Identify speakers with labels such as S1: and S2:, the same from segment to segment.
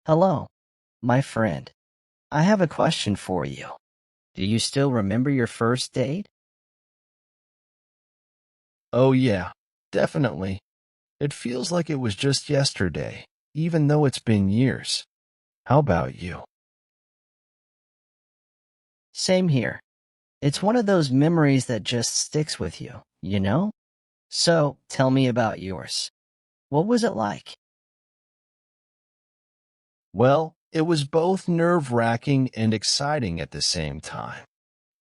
S1: Hello, my friend. I have a question for you. Do you still remember your first date?
S2: Oh, yeah, definitely. It feels like it was just yesterday, even though it's been years. How about you?
S1: Same here. It's one of those memories that just sticks with you, you know? So, tell me about yours. What was it like?
S2: Well, it was both nerve-wracking and exciting at the same time.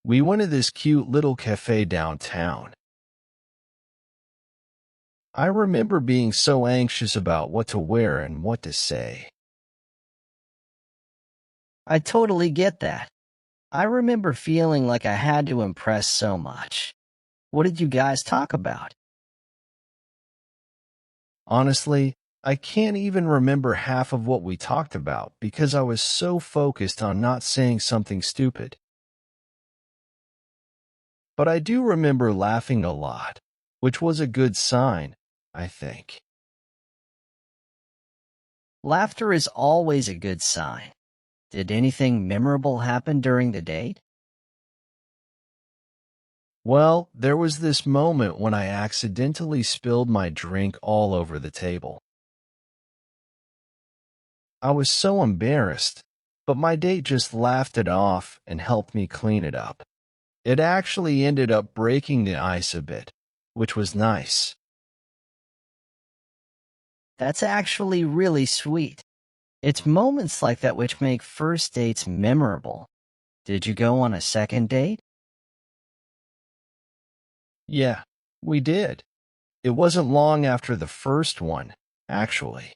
S2: We went to this cute little cafe downtown. I remember being so anxious about what to wear and what to say.
S1: I totally get that. I remember feeling like I had to impress so much. What did you guys talk about?
S2: Honestly, I can't even remember half of what we talked about because I was so focused on not saying something stupid. But I do remember laughing a lot, which was a good sign, I think.
S1: Laughter is always a good sign. Did anything memorable happen during the date?
S2: Well, there was this moment when I accidentally spilled my drink all over the table. I was so embarrassed, but my date just laughed it off and helped me clean it up. It actually ended up breaking the ice a bit, which was nice.
S1: That's actually really sweet. It's moments like that which make first dates memorable. Did you go on a second date?
S2: Yeah, we did. It wasn't long after the first one, actually.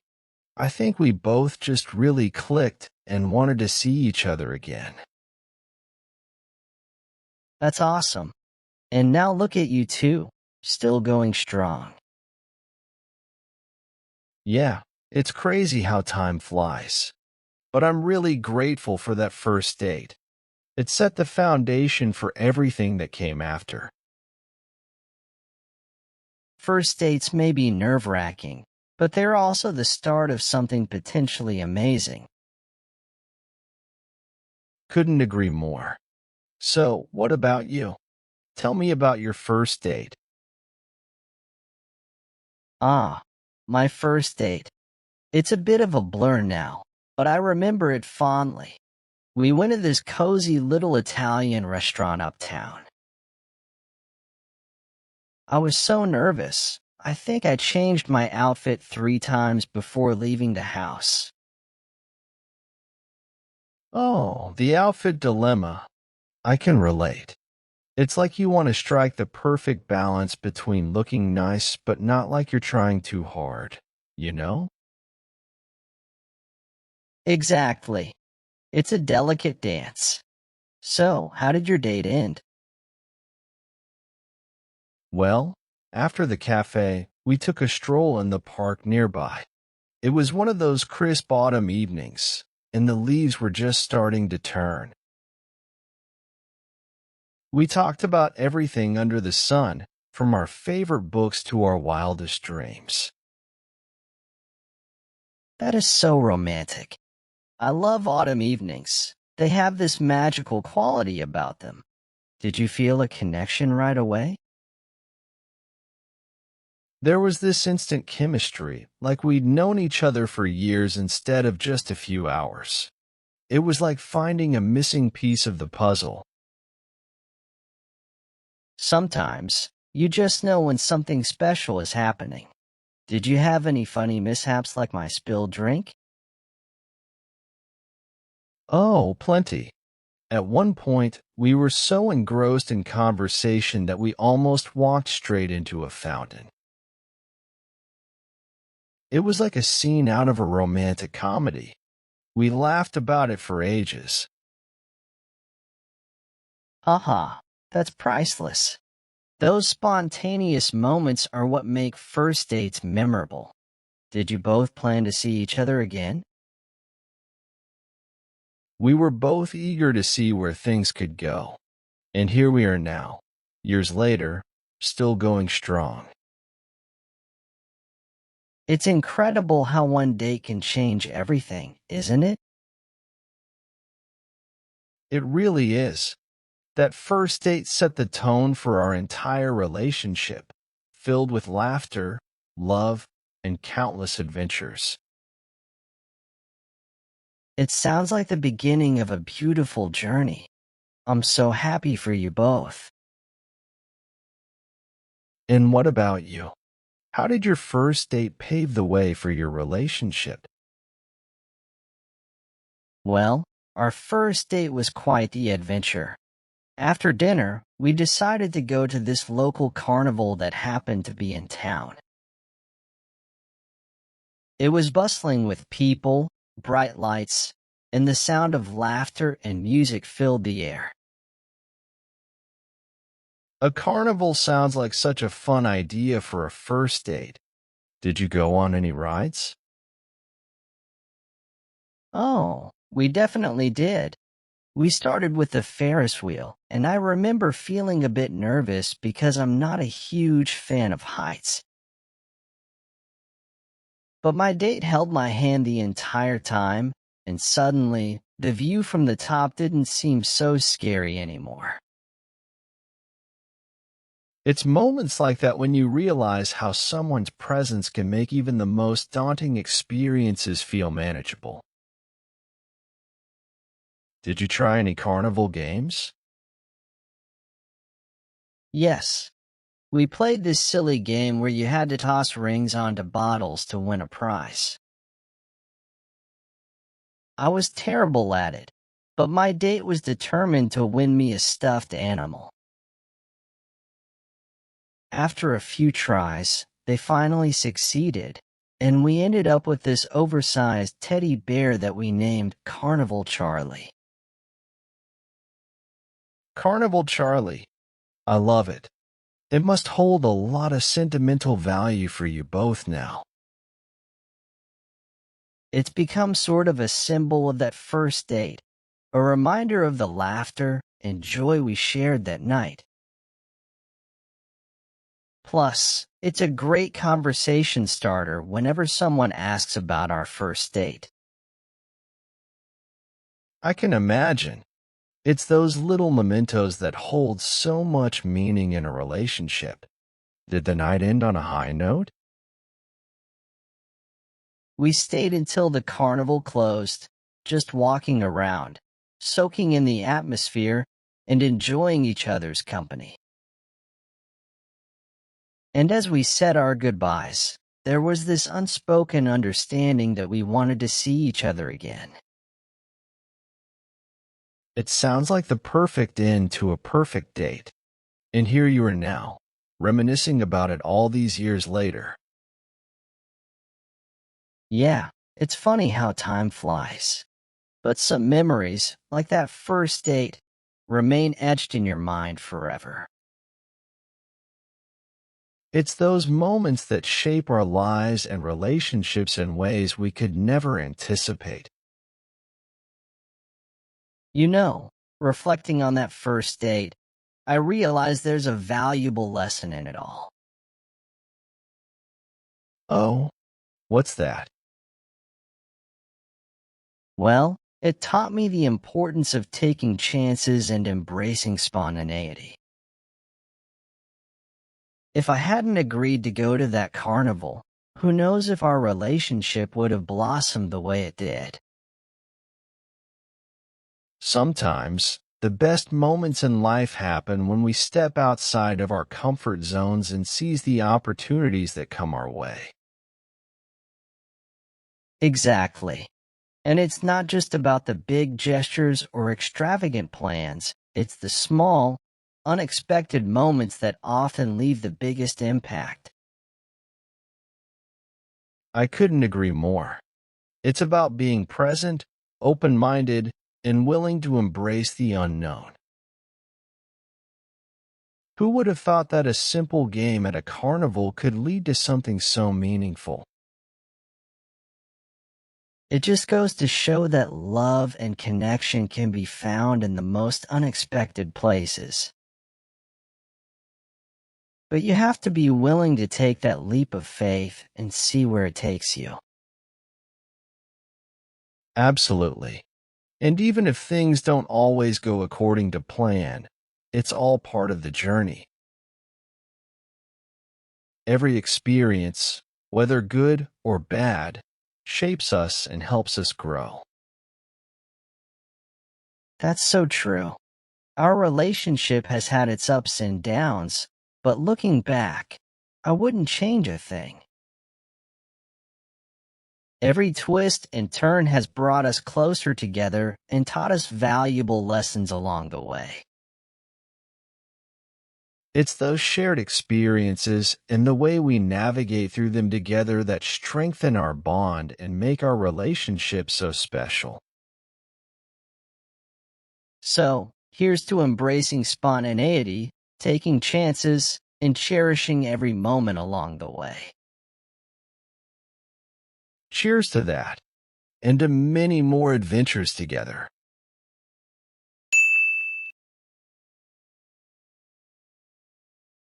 S2: I think we both just really clicked and wanted to see each other again.
S1: That's awesome. And now look at you two, still going strong.
S2: Yeah, it's crazy how time flies. But I'm really grateful for that first date. It set the foundation for everything that came after.
S1: First dates may be nerve-wracking, but they're also the start of something potentially amazing.
S2: Couldn't agree more. So, what about you? Tell me about your first date.
S1: Ah, my first date. It's a bit of a blur now, but I remember it fondly. We went to this cozy little Italian restaurant uptown. I was so nervous. I think I changed my outfit 3 times before leaving the house.
S2: Oh, the outfit dilemma. I can relate. It's like you want to strike the perfect balance between looking nice but not like you're trying too hard, you know?
S1: Exactly. It's a delicate dance. So, how did your date end?
S2: Well, after the cafe, we took a stroll in the park nearby. It was one of those crisp autumn evenings, and the leaves were just starting to turn. We talked about everything under the sun, from our favorite books to our wildest dreams.
S1: That is so romantic. I love autumn evenings. They have this magical quality about them. Did you feel a connection right away?
S2: There was this instant chemistry, like we'd known each other for years instead of just a few hours. It was like finding a missing piece of the puzzle.
S1: Sometimes, you just know when something special is happening. Did you have any funny mishaps like my spilled drink?
S2: Oh, plenty. At one point, we were so engrossed in conversation that we almost walked straight into a fountain. It was like a scene out of a romantic comedy. We laughed about it for ages.
S1: Haha, that's priceless. Those spontaneous moments are what make first dates memorable. Did you both plan to see each other again?
S2: We were both eager to see where things could go. And here we are now, years later, still going strong.
S1: It's incredible how one date can change everything, isn't it?
S2: It really is. That first date set the tone for our entire relationship, filled with laughter, love, and countless adventures.
S1: It sounds like the beginning of a beautiful journey. I'm so happy for you both.
S2: And what about you? How did your first date pave the way for your relationship?
S1: Well, our first date was quite the adventure. After dinner, we decided to go to this local carnival that happened to be in town. It was bustling with people, bright lights, and the sound of laughter and music filled the air.
S2: A carnival sounds like such a fun idea for a first date. Did you go on any rides?
S1: Oh, we definitely did. We started with the Ferris wheel, and I remember feeling a bit nervous because I'm not a huge fan of heights. But my date held my hand the entire time, and suddenly, the view from the top didn't seem so scary anymore.
S2: It's moments like that when you realize how someone's presence can make even the most daunting experiences feel manageable. Did you try any carnival games?
S1: Yes, we played this silly game where you had to toss rings onto bottles to win a prize. I was terrible at it, but my date was determined to win me a stuffed animal. After a few tries, they finally succeeded, and we ended up with this oversized teddy bear that we named Carnival Charlie.
S2: Carnival Charlie. I love it. It must hold a lot of sentimental value for you both now.
S1: It's become sort of a symbol of that first date, a reminder of the laughter and joy we shared that night. Plus, it's a great conversation starter whenever someone asks about our first date.
S2: I can imagine. It's those little mementos that hold so much meaning in a relationship. Did the night end on a high note?
S1: We stayed until the carnival closed, just walking around, soaking in the atmosphere, and enjoying each other's company. And as we said our goodbyes, there was this unspoken understanding that we wanted to see each other again.
S2: It sounds like the perfect end to a perfect date. And here you are now, reminiscing about it all these years later.
S1: Yeah, it's funny how time flies. But some memories, like that first date, remain etched in your mind forever.
S2: It's those moments that shape our lives and relationships in ways we could never anticipate.
S1: You know, reflecting on that first date, I realize there's a valuable lesson in it all.
S2: Oh, what's that?
S1: Well, it taught me the importance of taking chances and embracing spontaneity. If I hadn't agreed to go to that carnival, who knows if our relationship would have blossomed the way it did.
S2: Sometimes, the best moments in life happen when we step outside of our comfort zones and seize the opportunities that come our way.
S1: Exactly. And it's not just about the big gestures or extravagant plans, it's the small, unexpected moments that often leave the biggest impact.
S2: I couldn't agree more. It's about being present, open-minded, and willing to embrace the unknown. Who would have thought that a simple game at a carnival could lead to something so meaningful?
S1: It just goes to show that love and connection can be found in the most unexpected places. But you have to be willing to take that leap of faith and see where it takes you.
S2: Absolutely. And even if things don't always go according to plan, it's all part of the journey. Every experience, whether good or bad, shapes us and helps us grow.
S1: That's so true. Our relationship has had its ups and downs, but looking back, I wouldn't change a thing. Every twist and turn has brought us closer together and taught us valuable lessons along the way.
S2: It's those shared experiences and the way we navigate through them together that strengthen our bond and make our relationship so special.
S1: So, here's to embracing spontaneity, taking chances, and cherishing every moment along the way.
S2: Cheers to that, and to many more adventures together.